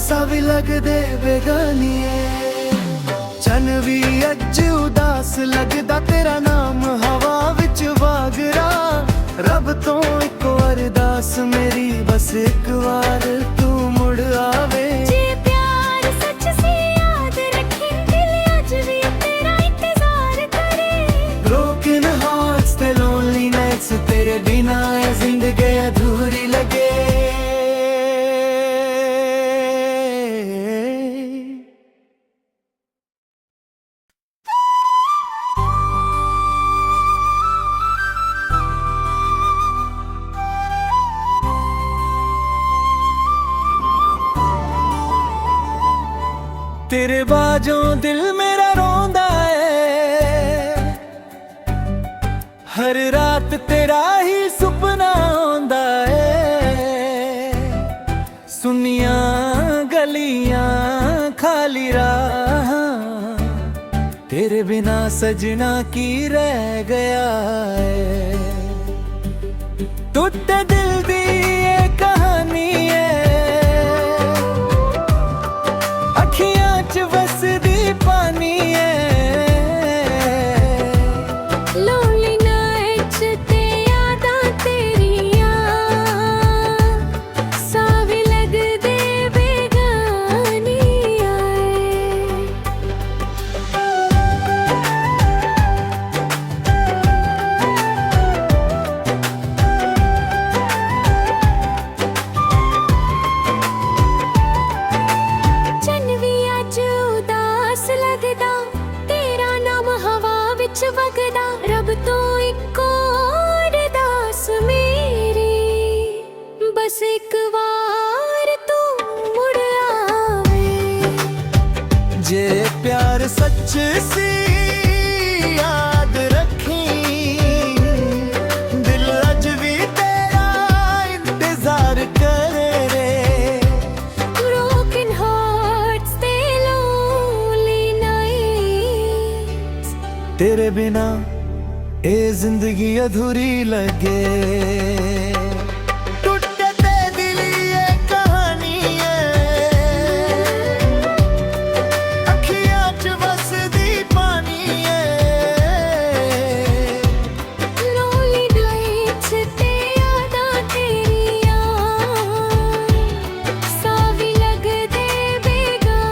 सावी लगदे बेगानिए। चन भी अज उदास लगदा, तेरा नाम हवा विच वागरा। रब तो एक अरदास मेरी, बस एक बार तू मुड़ आवे। जे प्यार सच से याद रखे, दिल अज भी तेरा इंतजार करे। ब्रोकन हार्ट्स ते लोनली नाइट्स, तेरे बिना ये जिंदगी अधूरी लगे। तेरे बाजों दिल मेरा रोंदा है, हर रात तेरा ही सुपना आंदा है। सुनिया गलियां खाली राह, तेरे बिना सजना की रह गया है। टूटे दिल दी ये कहानी है, वसदी पानी है। लोनली नाइट्स ते यादां तेरियां, सावी लगदे बेगानियां। लगदा तेरा नाम हवा विच वगदा। रब तो एक अरदास मेरी, बस एक बार तू मुड़ आवे। जे प्यार सच सी याद रखी, दिल अज भी तेरा इंतजार करे रे। ब्रोकन हार्ट्स ते तेरे बिना ये जिंदगी अधूरी लगे। टूटे ते दिल ये कहानी है, अखियां च वसदी पानी है। लोनली नाइट्स ते यादां तेरियां, सावी लगदे बेगानियां।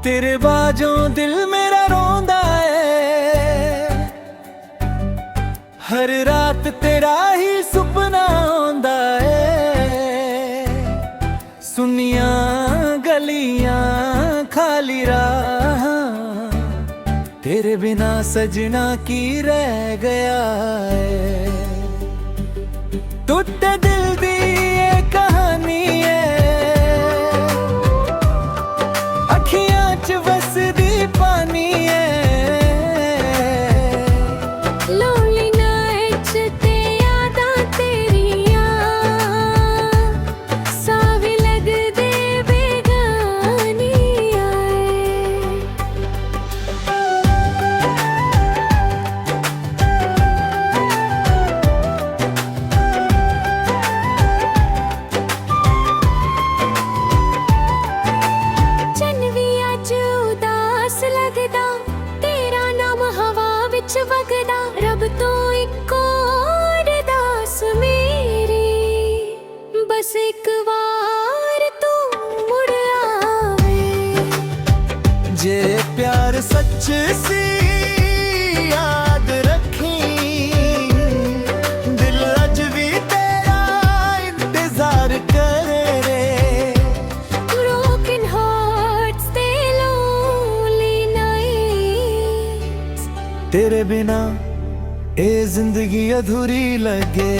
तेरे बाजों दिल मेरा रोंदा है, हर रात तेरा ही सुपना आंदा है। सुनिया गलियां खाली राह, तेरे बिना सजना की रह गया है। टूटे दिल दी ये कहानी है, अखियां च वसदी पानी है। लोनली नाइट्स ते यादां तेरियां, सावी लगदे बेगानियां। लगदा तेरा नाम हवा विच वगदा। रब तो एक अरदास मेरी, बस एक बार तू मुड़ आवे। जे प्यार सच सी याद रखी, दिल अज भी तेरा इंतजार करे रे। ब्रोकन हार्ट्स ते लोनली नाइट्स, तेरे बिना ये जिंदगी अधूरी लगे।